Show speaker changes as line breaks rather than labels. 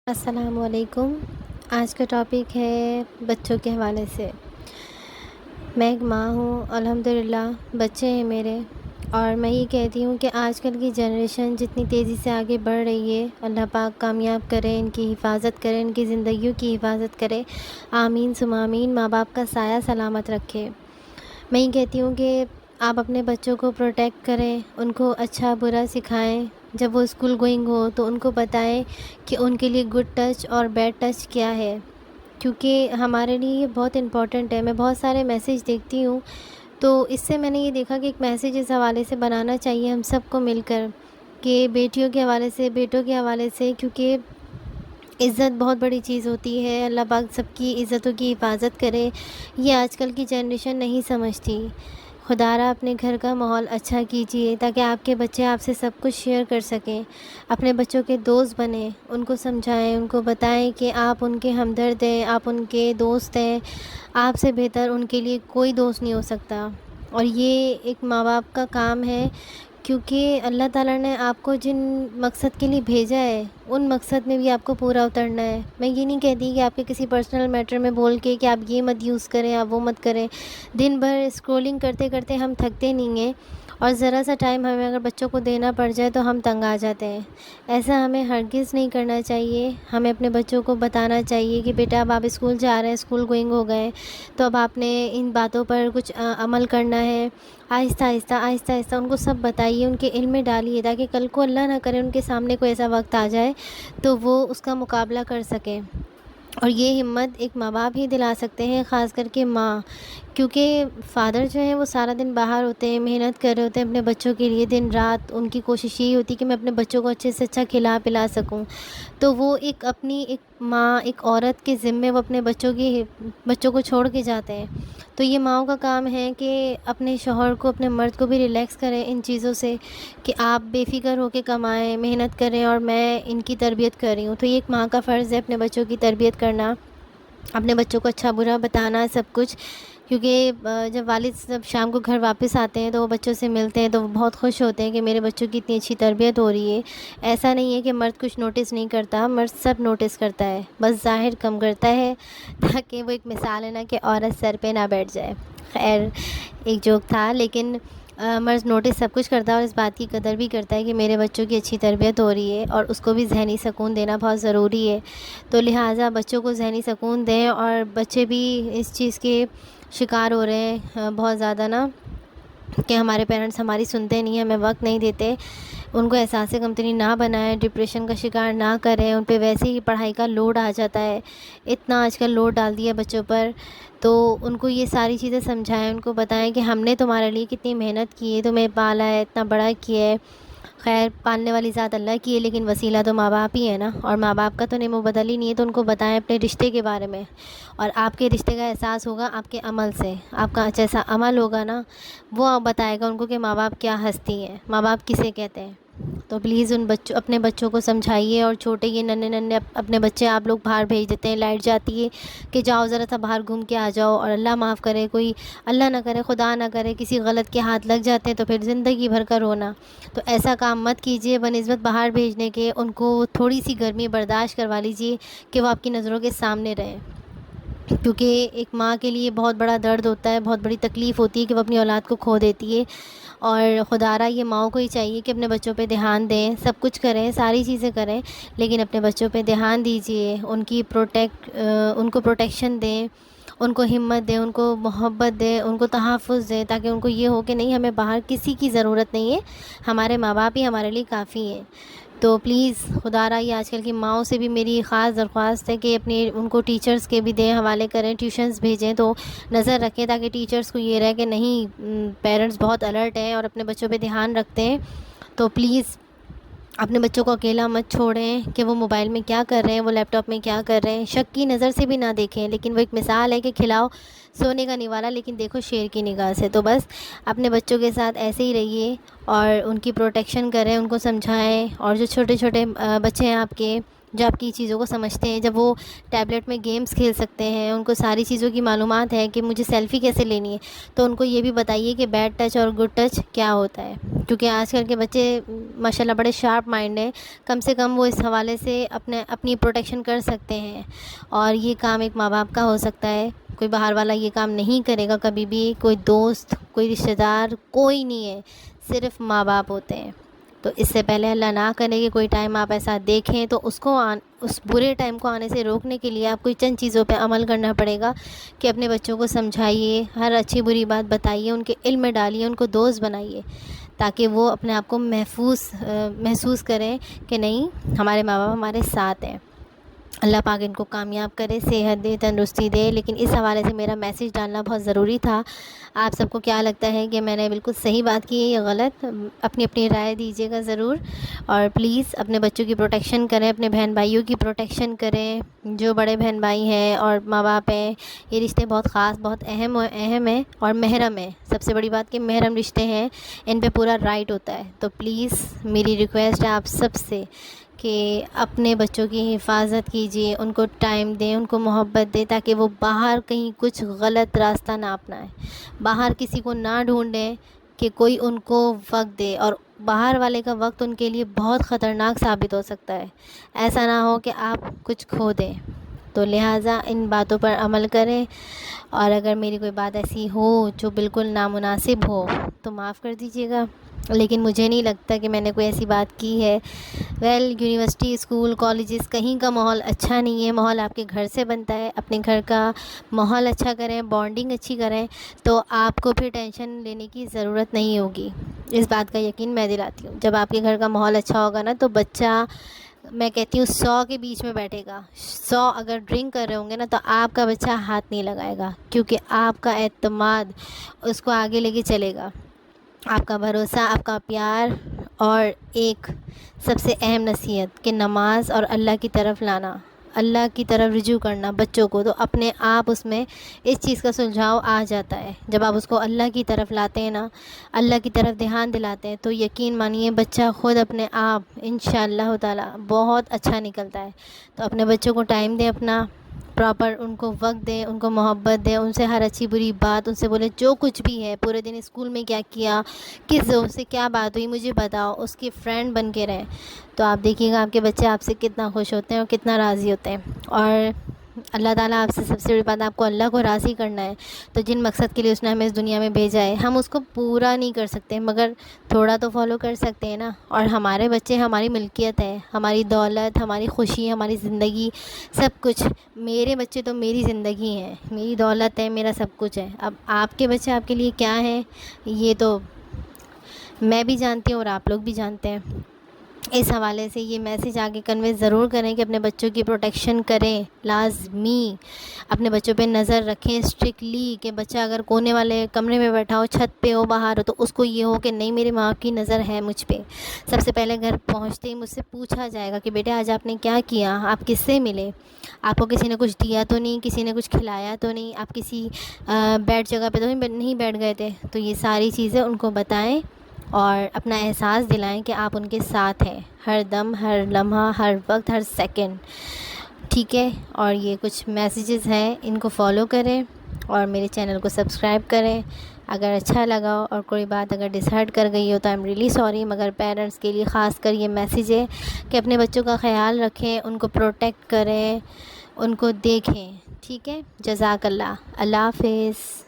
السلام علیکم۔ آج کا ٹاپک ہے بچوں کے حوالے سے۔ میں ایک ماں ہوں، الحمدللہ بچے ہیں میرے، اور میں یہ کہتی ہوں کہ آج کل کی جنریشن جتنی تیزی سے آگے بڑھ رہی ہے، اللہ پاک کامیاب کرے، ان کی حفاظت کرے، ان کی زندگیوں کی حفاظت کرے، آمین ثم آمین۔ ماں باپ کا سایہ سلامت رکھے۔ میں یہ کہتی ہوں کہ آپ اپنے بچوں کو پروٹیکٹ کریں، ان کو اچھا برا سکھائیں۔ جب وہ اسکول گوئنگ ہو تو ان کو بتائیں کہ ان کے لیے گڈ ٹچ اور بیڈ ٹچ کیا ہے، کیونکہ ہمارے لیے یہ بہت امپورٹنٹ ہے۔ میں بہت سارے میسیج دیکھتی ہوں، تو اس سے میں نے یہ دیکھا کہ ایک میسیج اس حوالے سے بنانا چاہیے ہم سب کو مل کر، کہ بیٹیوں کے حوالے سے، بیٹوں کے حوالے سے، کیونکہ عزت بہت بڑی چیز ہوتی ہے۔ اللہ پاک سب کی عزتوں کی حفاظت کرے۔ یہ آج کل کی جنریشن نہیں سمجھتی۔ خدا را اپنے گھر کا ماحول اچھا کیجیے تاکہ آپ کے بچے آپ سے سب کچھ شیئر کر سکیں۔ اپنے بچوں کے دوست بنیں، ان کو سمجھائیں، ان کو بتائیں کہ آپ ان کے ہمدرد ہیں، آپ ان کے دوست ہیں۔ آپ سے بہتر ان کے لیے کوئی دوست نہیں ہو سکتا، اور یہ ایک ماں باپ کا کام ہے، کیونکہ اللہ تعالیٰ نے آپ کو جن مقصد کے لیے بھیجا ہے ان مقصد میں بھی آپ کو پورا اترنا ہے۔ میں یہ نہیں کہتی کہ آپ کے کسی پرسنل میٹر میں بول کے کہ آپ یہ مت یوز کریں، آپ وہ مت کریں۔ دن بھر اسکرولنگ کرتے کرتے ہم تھکتے نہیں ہیں، اور ذرا سا ٹائم ہمیں اگر بچوں کو دینا پڑ جائے تو ہم تنگ آ جاتے ہیں۔ ایسا ہمیں ہرگز نہیں کرنا چاہیے۔ ہمیں اپنے بچوں کو بتانا چاہیے کہ بیٹا اب آپ اسکول جا رہے ہیں، اسکول گوئنگ ہو گئے، تو اب آپ نے ان باتوں پر کچھ عمل کرنا ہے۔ آہستہ آہستہ آہستہ آہستہ ان کو سب بتائیے، ان کے علم میں ڈالیے، تاکہ کل کو اللہ نہ کرے ان کے سامنے کوئی ایسا وقت آ جائے تو وہ اس کا مقابلہ کر سکیں۔ اور یہ ہمت ایک ماں باپ ہی دلا سکتے ہیں، خاص کر کے ماں، کیونکہ فادر جو ہیں وہ سارا دن باہر ہوتے ہیں، محنت کر رہے ہوتے ہیں اپنے بچوں کے لیے دن رات۔ ان کی کوشش یہی ہوتی ہے کہ میں اپنے بچوں کو اچھے سے اچھا کھلا پلا سکوں، تو وہ ایک اپنی ایک ماں، ایک عورت کے ذمے وہ اپنے بچوں کو چھوڑ کے جاتے ہیں۔ تو یہ ماؤں کا کام ہے کہ اپنے شوہر کو، اپنے مرد کو بھی ریلیکس کریں ان چیزوں سے، کہ آپ بے فکر ہو کے کمائیں، محنت کریں، اور میں ان کی تربیت کر رہی ہوں۔ تو یہ ایک ماں کا فرض ہے اپنے بچوں کی تربیت کرنا، اپنے بچوں کو اچھا برا بتانا سب کچھ، کیونکہ جب والد جب شام کو گھر واپس آتے ہیں تو وہ بچوں سے ملتے ہیں تو وہ بہت خوش ہوتے ہیں کہ میرے بچوں کی اتنی اچھی تربیت ہو رہی ہے۔ ایسا نہیں ہے کہ مرد کچھ نوٹس نہیں کرتا، مرد سب نوٹس کرتا ہے، بس ظاہر کم کرتا ہے، تاکہ وہ ایک مثال ہے نا کہ عورت سر پہ نہ بیٹھ جائے۔ خیر ایک جوک تھا، لیکن مرد نوٹس سب کچھ کرتا ہے، اور اس بات کی قدر بھی کرتا ہے کہ میرے بچوں کی اچھی تربیت ہو رہی ہے، اور اس کو بھی ذہنی سکون دینا بہت ضروری ہے۔ تو لہٰذا بچوں کو ذہنی سکون دیں، اور بچے بھی اس چیز کے شکار ہو رہے ہیں بہت زیادہ نا، کہ ہمارے پیرنٹس ہماری سنتے نہیں ہیں، ہمیں وقت نہیں دیتے۔ ان کو احساس کمتری نہ بنائیں، ڈپریشن کا شکار نہ کریں، ان پہ ویسے ہی پڑھائی کا لوڈ آ جاتا ہے، اتنا آج کل لوڈ ڈال دیا بچوں پر۔ تو ان کو یہ ساری چیزیں سمجھائیں، ان کو بتائیں کہ ہم نے تمہارے لیے کتنی محنت کی ہے، تمہیں پالا ہے، اتنا بڑا کیا ہے۔ خیر پالنے والی ذات اللہ کی ہے، لیکن وسیلہ تو ماں باپ ہی ہے نا، اور ماں باپ کا تو نعم و بدل ہی نہیں ہے۔ تو ان کو بتائیں اپنے رشتے کے بارے میں، اور آپ کے رشتے کا احساس ہوگا آپ کے عمل سے۔ آپ کا جیسا عمل ہوگا نا، وہ بتائے گا ان کو کہ ماں باپ کیا ہستی ہیں، ماں باپ کسے کہتے ہیں۔ تو پلیز اپنے بچوں کو سمجھائیے، اور چھوٹے یہ ننھے ننھے اپنے بچے آپ لوگ باہر بھیج دیتے ہیں، لائٹ جاتی ہے کہ جاؤ ذرا سا باہر گھوم کے آ جاؤ، اور اللہ معاف کرے کوئی، اللہ نہ کرے خدا نہ کرے کسی غلط کے ہاتھ لگ جاتے ہیں تو پھر زندگی بھر کا رونا۔ تو ایسا کام مت کیجیے، بنسبت باہر بھیجنے کے ان کو تھوڑی سی گرمی برداشت کروا لیجیے کہ وہ آپ کی نظروں کے سامنے رہیں، کیونکہ ایک ماں کے لیے بہت بڑا درد ہوتا ہے، بہت بڑی تکلیف ہوتی ہے کہ وہ اپنی اولاد کو کھو دیتی ہے۔ اور خدا را یہ ماؤں کو ہی چاہیے کہ اپنے بچوں پہ دھیان دیں، سب کچھ کریں، ساری چیزیں کریں، لیکن اپنے بچوں پہ دھیان دیجیے، ان کو پروٹیکشن دیں، ان کو ہمت دیں، ان کو محبت دیں، ان کو تحفظ دیں، تاکہ ان کو یہ ہو کہ نہیں ہمیں باہر کسی کی ضرورت نہیں ہے، ہمارے ماں باپ ہی ہمارے لیے کافی ہیں۔ تو پلیز خدا را یہ آج کل کی ماؤں سے بھی میری خاص درخواست ہے کہ ان کو ٹیچرز کے بھی دیں، حوالے کریں، ٹیوشنز بھیجیں، تو نظر رکھیں تاکہ ٹیچرز کو یہ رہے کہ نہیں پیرنٹس بہت الرٹ ہیں اور اپنے بچوں پہ دھیان رکھتے ہیں۔ تو پلیز اپنے بچوں کو اکیلا مت چھوڑیں کہ وہ موبائل میں کیا کر رہے ہیں، وہ لیپ ٹاپ میں کیا کر رہے ہیں، شک کی نظر سے بھی نہ دیکھیں، لیکن وہ ایک مثال ہے کہ کھلاؤ سونے کا نوالا لیکن دیکھو شیر کی نگاہ سے۔ تو بس اپنے بچوں کے ساتھ ایسے ہی رہیے، اور ان کی پروٹیکشن کریں، ان کو سمجھائیں، اور جو چھوٹے چھوٹے بچے ہیں آپ کے جو آپ کی چیزوں کو سمجھتے ہیں. جب وہ ٹیبلیٹ میں گیمز کھیل سکتے ہیں, ان کو ساری چیزوں کی معلومات ہے کہ مجھے سیلفی کیسے لینی ہے, تو ان کو یہ بھی بتائیے کہ بیڈ ٹچ اور گڈ ٹچ کیا ہوتا ہے. کیونکہ آج کل کے بچے ماشاء اللہ بڑے شارپ مائنڈ ہیں, کم سے کم وہ اس حوالے سے اپنی پروٹیکشن کر سکتے ہیں. اور یہ کام ایک ماں باپ کا ہو سکتا ہے, کوئی باہر والا یہ کام نہیں کرے گا کبھی بھی. کوئی دوست, کوئی رشتہ دار, کوئی نہیں ہے, صرف ماں باپ ہوتے ہیں. تو اس سے پہلے اللہ نہ کرے کہ کوئی ٹائم آپ ایسا دیکھیں, تو اس برے ٹائم کو آنے سے روکنے کے لیے آپ کو چند چیزوں پہ عمل کرنا پڑے گا کہ اپنے بچوں کو سمجھائیے, ہر اچھی بری بات بتائیے, ان کے علم میں ڈالیے, ان کو دوست بنائیے, تاکہ وہ اپنے آپ کو محسوس کریں کہ نہیں, ہمارے ماں باپ ہمارے ساتھ ہیں. اللہ پاک ان کو کامیاب کرے, صحت دے, تندرستی دے. لیکن اس حوالے سے میرا میسیج ڈالنا بہت ضروری تھا. آپ سب کو کیا لگتا ہے کہ میں نے بالکل صحیح بات کی ہے یا غلط؟ اپنی رائے دیجیے گا ضرور. اور پلیز اپنے بچوں کی پروٹیکشن کریں, اپنے بہن بھائیوں کی پروٹیکشن کریں. جو بڑے بہن بھائی ہیں اور ماں باپ ہیں, یہ رشتے بہت خاص, بہت اہم ہیں اور محرم ہیں. سب سے بڑی بات کہ محرم رشتے ہیں, ان پہ پورا رائٹ ہوتا ہے. تو پلیز میری ریکویسٹ ہے آپ سب سے کہ اپنے بچوں کی حفاظت کیجیے, ان کو ٹائم دیں, ان کو محبت دیں, تاکہ وہ باہر کہیں کچھ غلط راستہ نہ اپنائیں. باہر کسی کو نہ ڈھونڈیں کہ کوئی ان کو وقت دے, اور باہر والے کا وقت ان کے لیے بہت خطرناک ثابت ہو سکتا ہے. ایسا نہ ہو کہ آپ کچھ کھو دیں. تو لہٰذا ان باتوں پر عمل کریں. اور اگر میری کوئی بات ایسی ہو جو بالکل نامناسب ہو تو معاف کر دیجیے گا, لیکن مجھے نہیں لگتا کہ میں نے کوئی ایسی بات کی ہے. یونیورسٹی, اسکول, کالجز, کہیں کا ماحول اچھا نہیں ہے. ماحول آپ کے گھر سے بنتا ہے. اپنے گھر کا ماحول اچھا کریں, بانڈنگ اچھی کریں, تو آپ کو پھر ٹینشن لینے کی ضرورت نہیں ہوگی. اس بات کا یقین میں دلاتی ہوں. جب آپ کے گھر کا ماحول اچھا ہوگا نا, تو بچہ, میں کہتی ہوں 100 کے بیچ میں بیٹھے گا. 100 اگر ڈرنک کر رہے ہوں گے نا, تو آپ کا بچہ ہاتھ نہیں لگائے گا, کیونکہ آپ کا اعتماد اس کو آگے لے کے چلے گا. آپ کا بھروسہ, آپ کا پیار. اور ایک سب سے اہم نصیحت کہ نماز اور اللہ کی طرف لانا, اللہ کی طرف رجوع کرنا بچوں کو, تو اپنے آپ اس میں اس چیز کا سلجھاؤ آ جاتا ہے. جب آپ اس کو اللہ کی طرف لاتے ہیں نا, اللہ کی طرف دھیان دلاتے ہیں, تو یقین مانیے بچہ خود اپنے آپ انشاءاللہ تعالی بہت اچھا نکلتا ہے. تو اپنے بچوں کو ٹائم دیں, اپنا پراپر ان کو وقت دیں, ان کو محبت دیں, ان سے ہر اچھی بری بات ان سے بولیں. جو کچھ بھی ہے, پورے دن اسکول میں کیا کیا, کس دوست سے کیا بات ہوئی, مجھے بتاؤ, اس کی فرینڈ بن کے رہیں. تو آپ دیکھیے گا آپ کے بچے آپ سے کتنا خوش ہوتے ہیں اور کتنا راضی ہوتے ہیں. اور اللہ تعالیٰ آپ سے سب سے بڑی بات, آپ کو اللہ کو راضی کرنا ہے. تو جن مقصد کے لیے اس نے ہمیں اس دنیا میں بھیجا ہے, ہم اس کو پورا نہیں کر سکتے, مگر تھوڑا تو فالو کر سکتے ہیں نا. اور ہمارے بچے ہماری ملکیت ہے, ہماری دولت, ہماری خوشی, ہماری زندگی, سب کچھ. میرے بچے تو میری زندگی ہیں, میری دولت ہے, میرا سب کچھ ہے. اب آپ کے بچے آپ کے لیے کیا ہیں, یہ تو میں بھی جانتی ہوں اور آپ لوگ بھی جانتے ہیں. اس حوالے سے یہ میسیج آگے کنوے ضرور کریں کہ اپنے بچوں کی پروٹیکشن کریں, لازمی اپنے بچوں پہ نظر رکھیں اسٹرکٹلی. کہ بچہ اگر کونے والے کمرے میں بیٹھا ہو, چھت پہ ہو, باہر ہو, تو اس کو یہ ہو کہ نہیں, میرے ماں کی نظر ہے مجھ پہ. سب سے پہلے گھر پہنچتے ہی مجھ سے پوچھا جائے گا کہ بیٹے آج آپ نے کیا کیا, آپ کس سے ملے, آپ کو کسی نے کچھ دیا تو نہیں, کسی نے کچھ کھلایا تو نہیں, آپ کسی بیٹھ جگہ پہ تو نہیں بیٹھ گئے تھے. تو یہ ساری چیزیں ان کو بتائیں اور اپنا احساس دلائیں کہ آپ ان کے ساتھ ہیں, ہر دم, ہر لمحہ, ہر وقت, ہر سیکنڈ. ٹھیک ہے. اور یہ کچھ میسیجز ہیں, ان کو فالو کریں اور میرے چینل کو سبسکرائب کریں. اگر اچھا لگا اور کوئی بات اگر ڈس ہرٹ کر گئی ہو تو آئی ایم ریئلی سوری, مگر پیرنٹس کے لیے خاص کر یہ میسیج ہے کہ اپنے بچوں کا خیال رکھیں, ان کو پروٹیکٹ کریں, ان کو دیکھیں. ٹھیک ہے. جزاک اللہ. اللہ حافظ.